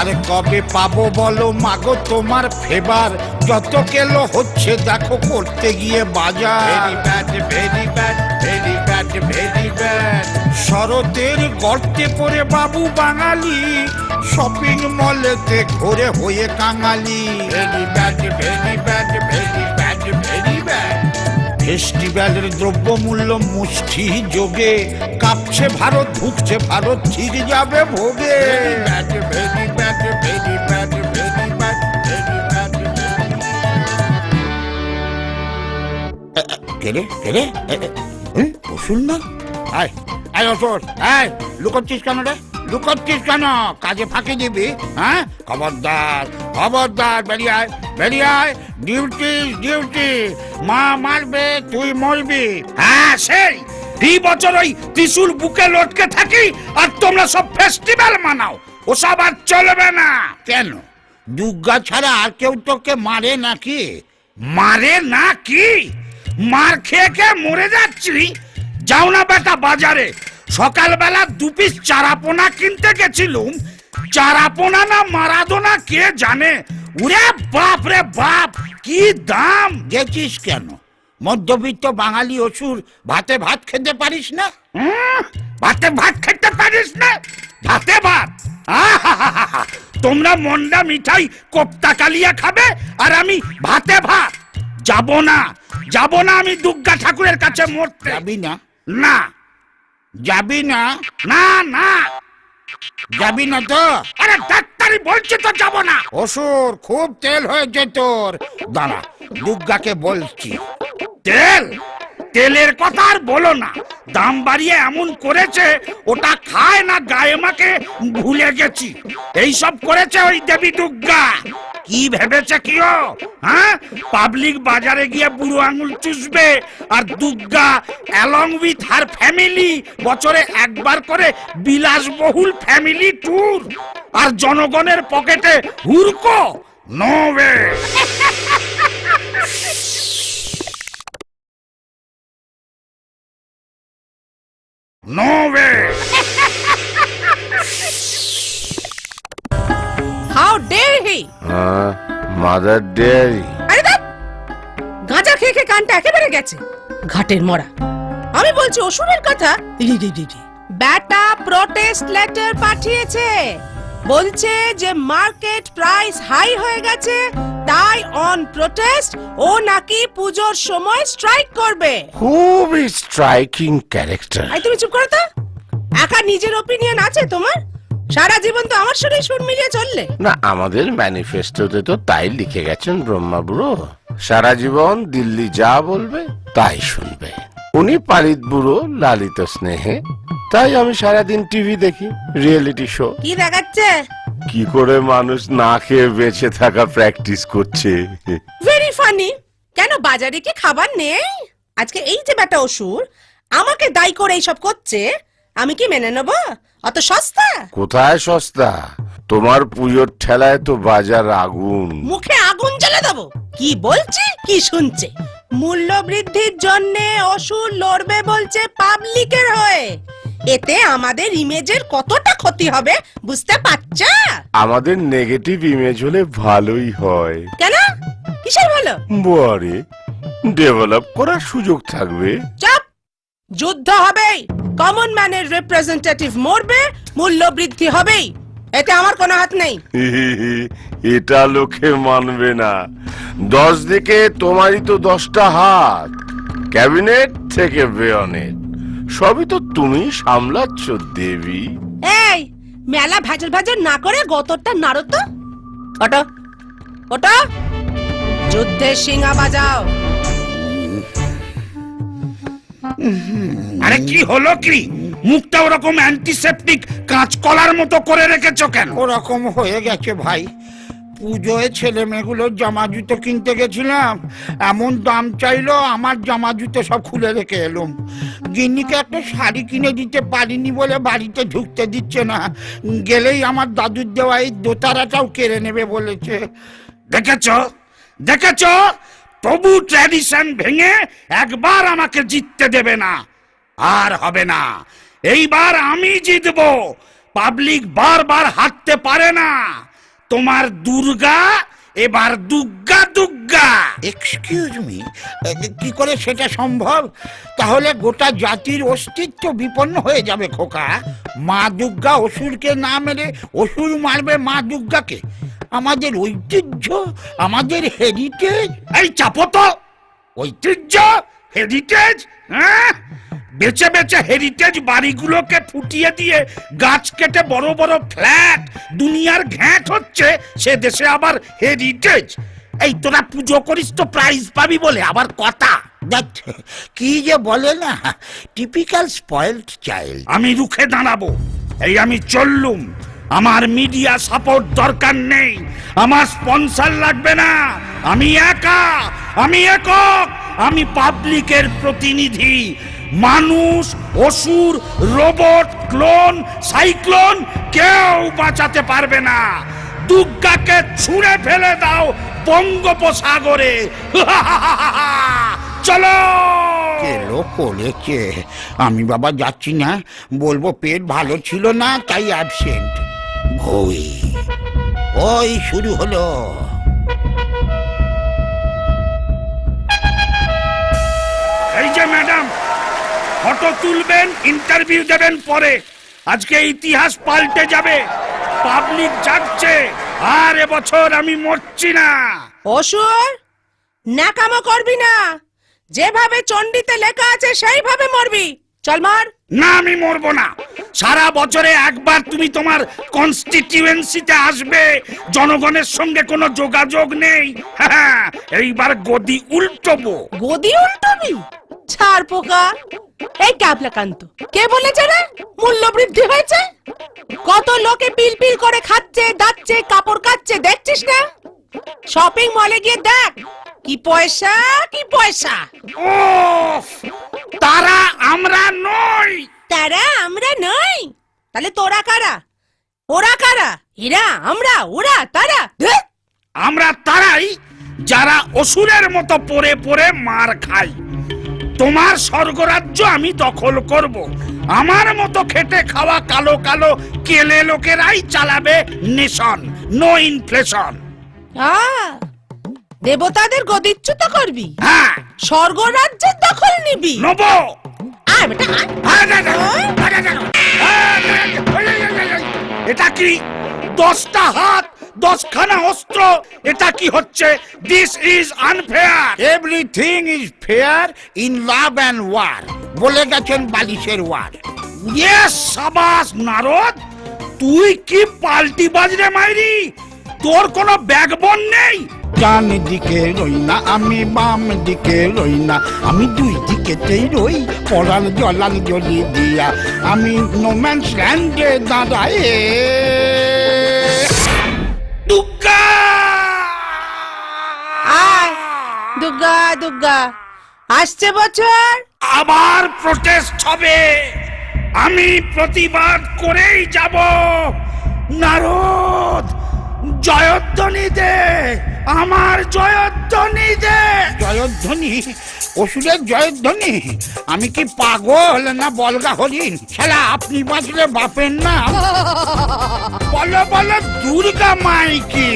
আর কবে পাবো বলো মাগো তোমার ফেবার? যত কেলো হচ্ছে দেখো করতে গিয়ে বাজার। Very bad very bad very bad very bad. শরতের গর্তে পড়ে বাবু বাঙালি, শপিং মলেতে ঘুরে হয়ে কাঙালি। Very bad very bad very bad very bad. ফেস্টিভ্যালের দ্রব্যমূল্য মুষ্টি যোগে, কাঁপছে ভারত ঢুকছে ভারত ঠিক যাবে ভোগে। Very bad very bad very bad very bad very bad. কেরে কেরে বসুন না। আয় আয় অসর, আয় লুকোচ্ছিস কেন রে? লুকোচ্ছিস কেন? কাজে ফাঁকি দিবি? হ্যাঁ, খবরদার খবরদার, বেরিয়ে আয় বেরিয়ে আয়। ডিউটি ডিউটি, মা মারবে তুই মরবি। হ্যাঁ সেই এই বছর ওই ত্রিশুল বুকে লটকে থাকি আর তোমরা সব ফেস্টিভ্যাল মানাও, ওসব আর চলবে না। কেন, দুর্গা ছাড়া আর কেউ তোকে মারে নাকি? মারে না কি? মার খেয়ে খেয়ে মরে যাচ্ছি। যাও না বেটা বাজারে, সকালবেলা 2 পিস চারাপোনা কিনতে গেছিলুম। চারাপোনা না মারাদোনা কে জানে। ওরে বাপ রে বাপ, কি দাম! গেছিস কেন? মধ্যবিত্ত বাঙালি অসুর, ভাতে ভাত খেতে পারিস না? ভাতে ভাত খেতে পারিস না? ভাতে ভাত? আহাহাহা, তোমরা মন্ডা মিঠাই কোপ্তা কালিয়া খাবে আর আমি ভাতে ভাত? যাব না যাব না আমি দুর্গা ঠাকুরের কাছে মরতে। যাবি না? না যাবি না? না না যাবি না তো? আরে ডাক্তারি বলছে তো যাব না। অসুর, খুব তেল হয়েছে তোর। দাঁড়া, দুর্গাকে বলছি। তেল? তেলের কথা আর বলো না, দাম বাড়িয়ে এমন করেছে ওটা খায় না গায়ে মাকে ভুলে গেছি। এই সব করেছে ওই দেবী দুর্গা। কি ভেবেছে কিও? হ্যাঁ, পাবলিক বাজারে গিয়ে বুড়ো আঙুল চুষবে আর Durga along with her family বছরে একবার করে বিলাসবহুল ফ্যামিলি ট্যুর, আর জনগণের পকেটে হুরকো? No way. No way! How dare he? Mother Dairy. আরে দেখ, গাঁজা খেয়ে খেয়ে কানটা একেবারে গেছে ঘাটের মরা। আমি বলছি অসুরের কথা। ব্যাটা প্রোটেস্ট লেটার পাঠিয়েছে, বলছে যে মার্কেট প্রাইস হাই হয়ে গেছে, তাই অন প্রোটেস্ট ও নাকি পুজোর সময় স্ট্রাইক করবে। খুবই স্ট্রাইকিং ক্যারেক্টার। আই তুমি চুপ করো তো। একা নিজের ওপিনিয়ন আছে তোমার? সারা জীবন তো আমার সঙ্গে সুর মিলিয়ে চললে। না, আমাদের ম্যানিফেস্টোতে তো তাই লিখে গেছেন ব্রহ্মা বুড়ো। সারা জীবন দিল্লি যা বলবে তাই শুনবে। উনি পালিত বুড়ো, লালিত স্নেহে। তাই আমি সারাদিন টিভি দেখি, রিয়েলিটি শো। কি দেখাচ্ছে? কি করে মানুষ না খেয়ে বেঁচে থাকা প্র্যাকটিস করছে। Very funny. কেন বাজারে কি খাবার নেই? আজকে এই যে বেটা অসুর আমাকে দায়ী করে এইসব করছে, আমি কি মেনে নেব? অত সস্তা? কোথায় সস্তা? তোমার পুজোর ঠেলায় তো বাজার আগুন। মুখে আগুন জ্বালা দেবো? কি বলছে কি শুনছে? মূল্য বৃদ্ধির জন্য অসুর লড়বে বলছে পাবলিকের হয়ে। এতে আমাদের ইমেজের কতটা ক্ষতি হবে বুঝতে পারছ? আমাদের নেগেটিভ ইমেজ হলে ভালোই হয়। কেন? কিসের ভালো? বারে ডেভেলপ করার সুযোগ থাকবে। চাপ। যুদ্ধ হবেই, কমন ম্যানের রিপ্রেজেন্টেটিভ মরবে, মূল্য বৃদ্ধি হবেই, এতে আমার কোনো হাত নেই। এটা লোকে মানবে না। 10 দিকে তোমারই তো 10টা হাত, ক্যাবিনেট থেকে বেয়নেট, সবই তো তুমি সামলাচ্ছ দেবী। এই মেলা ভেজল ভেজল না করে গতরটা নাড়ো তো। ওটো ওটো, যুদ্ধের সিংহা বাজাও। আরে কি হলো কি? মুখটা ওরকম অ্যান্টিসেপটিক কাঁচকলার মতো করে রেখেছো কেন? ওরকম হয়ে গেছে ভাই। পুজোয় ছেলে মেয়েগুলোর জামা জুতো কিনতে গেছিলাম, এমন দাম চাইলো, আমার জামা জুতো সব খুলে রেখে এলুম। গিন্নিকে একটা শাড়ি কিনে দিতে পারিনি বলে বাড়িতে ঢুকতে দিচ্ছে না, গেলেই আমার দাদুর দেওয়া এই দোতারাটাও কেড়ে নেবে বলেছে। দেখেছো দেখেছো, তবু ট্র্যাডিশন ভেঙে একবার আমাকে জিততে দেবে না। আর হবে না, এইবার আমি জিতবো। পাবলিক বারবার হারতে পারে না। তোমার দুর্গা এবার দুগ্গা দুগ্গা। এক্সকিউজ মি, কি করে সেটা সম্ভব? তাহলে গোটা জাতির অস্তিত্ব বিপন্ন হয়ে যাবে খোকা। মা দুর্গা অসুরকে না মেরে অসুর মারবে মা দুর্গাকে। আমাদের ঐতিহ্য, আমাদের হেরিটেজ। এই চাপো তো, ঐতিহ্য হেরিটেজ, হ্যাঁ? বেচে বেচে হেরিটেজ বাড়িগুলোকে ফুটিয়ে দিয়ে গাছ কেটে বড় বড় ফ্ল্যাট দুনিয়ার ঘ্যাঁট হচ্ছে, সে দেশে আবার হেরিটেজ। এই তোরা পুজো করিস তো প্রাইজ পাবি বলে আবার কথা। দেখ, কি যে বলে না, টিপিক্যাল স্পয়েলড চাইল্ড। আমি রুখে দাঁড়াবো, এই আমি চললুম। আমার মিডিয়া সাপোর্ট দরকার নেই, আমার স্পন্সর লাগবে না। আমি একা, আমি একক, আমি পাবলিকের প্রতিনিধি। মানুষ, অসুর, রোবট, ক্লোন, সাইক্লোন কেউ বাঁচাতে পারবে না। দুর্গাকে ছুঁড়ে ফেলে দাও বঙ্গোপসাগরে। চলো। এলো করেছে। আমি বাবা যাচ্ছি না, বলবো পেট ভালো ছিল না তাই অ্যাবসেন্ট। ওই ওই শুরু হলো। এই যে ম্যাডাম, ফটো তুলবেন, ইন্টারভিউ দেবেন পরে। আজকে ইতিহাস পাল্টে যাবে, পাবলিক জাগছে। আর এবছর আমি মরছি না। অসুর, ন্যাকামো করবি না। যেভাবে চণ্ডীতে লেখা আছে সেইভাবে মরবি। চল মার। না, আমি মরবো না। সারা বছরে একবার তুমি তোমার কনস্টিটিউয়েন্সিতে আসবে, জনগণের সঙ্গে কোনো যোগাযোগ নেই। হ্যাঁ, এইবার গদি উল্টোবো। গদি উল্টবি? ছাড় পোকা। এই ক্যাবলাকান্ত, কে বলেছে রে মূল্য বৃদ্ধি হয়েছে? কত লোকে পিল পিল করে খাচ্ছে, দাচ্ছে, কাপড় কাচ্ছে, দেখছিস না? শপিং মলে গিয়ে দেখ, কি পয়সা কি পয়সা। ওফ, তারা আমরা নই। তারা আমরা নই? তাহলে তোরা কারা? ওরা কারা? এরা, আমরা, ওরা, তারা? ধ্যাৎ! আমরা তারাই যারা অসুরের মতো পড়ে পড়ে মার খাই। তোমার স্বর্গরাজ্য আমি দখল করব। আমার মতো খেটে খাওয়া কালো কালো কেলে লোকেরাই চালাবে নেশন। No inflation. দেবতাদের গদিচ্যুত করবি? হ্যাঁ, স্বর্গরাজ্যের দখল নিবি? নব। আয় বেটা, এটা কি? 10টা হাত, 10খানা অস্ত্র, এটা কি হচ্ছে? This is unfair. Everything is fair in love and war, বলে গেছেন বালিশের ওয়ার। ইয়েস, সাবাস নারদ, তুই কি পাল্টি বাজরে মাইরি? তোর কোনো ব্যাকবোন নেই। ডান দিকে রই না আমি, বাম দিকে রই না আমি, দুই দিকেতেই রই পড়াল জলাল জলি দিয়া। আমি নোম্যান্স ল্যান্ডে দাঁড়ায়। দুর্গা! আয় দুর্গা দুর্গা, আসছে বছর। আবার প্রটেস্ট হবে, আমি প্রতিবাদ করেই যাব। নারদ, জয়ধ্বনি দে, আমার জয়ধ্বনি দে। জয়ধ্বনি? অসুরের জয়ধ্বনি? আমি কি পাগল না বলগা হরিণ? শালা আপনি বাঁচলে বাপের নাম। বলো বলো দুর্গা মাইকে।